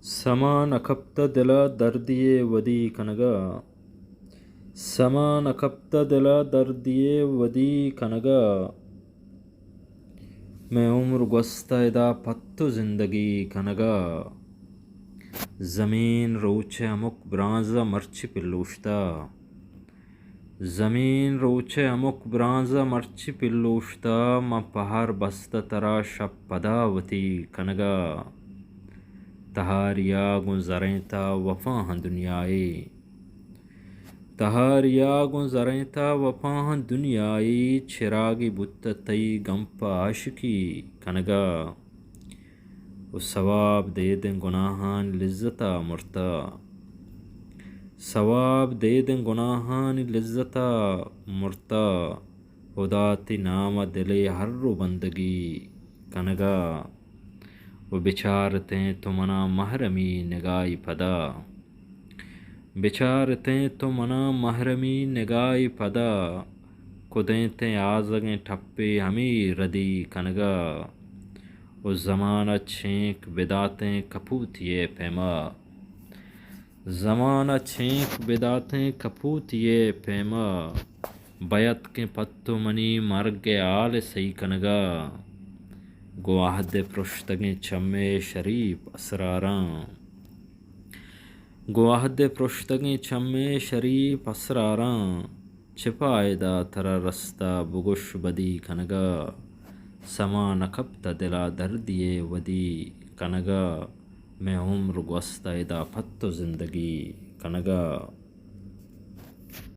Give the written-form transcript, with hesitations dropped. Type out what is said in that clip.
سما نکھپتا دلا دردیے ودی کنگا سما نکھپتا دلا دردیے ودی کنگا میں عمر گوستہ ادا پتو زندگی کنگا زمین روچے امک برانزا مرچی پلوشتا زمین روچے امک برانزا مرچی پلوشتا ما پہار بستہ ترا شب پدا وتی کنگا تہار یاگوں زریں تا وفا ہاں دنیائی تہار یاگوں زریں تا وفا ہاں دنیائی چراغی بت تئی گمپا عاشقی کنگا و ثواب دے دیں گناہان لذتا مرتا ثواب دے دیں گناہان لذتا مرتا خداتی نام دلے ہر رو بندگی کنگا و بچارتیں تو منا محرمی نگاہی پدا بچارتیں تو منا محرمی نگاہی پدا کدیں تے آزگیں ٹھپے ہمیں ردی کنگا و زمانہ چھینک بداتیں کپوتیے پیما زمانہ چھینک بداتیں کپوتیے پیما بیت کے پتو منی مرگ آل سی کنگا گواہد پرشتگیں چمے شریف اسراراں گواہد پرشتگیں چمے شریف اسراراں چھپائے ترا رستہ بگش بدی کنگا سما نکھپتا دلا دردیے ودی کنگا میں عمر گوستہ ادا پتو زندگی کنگا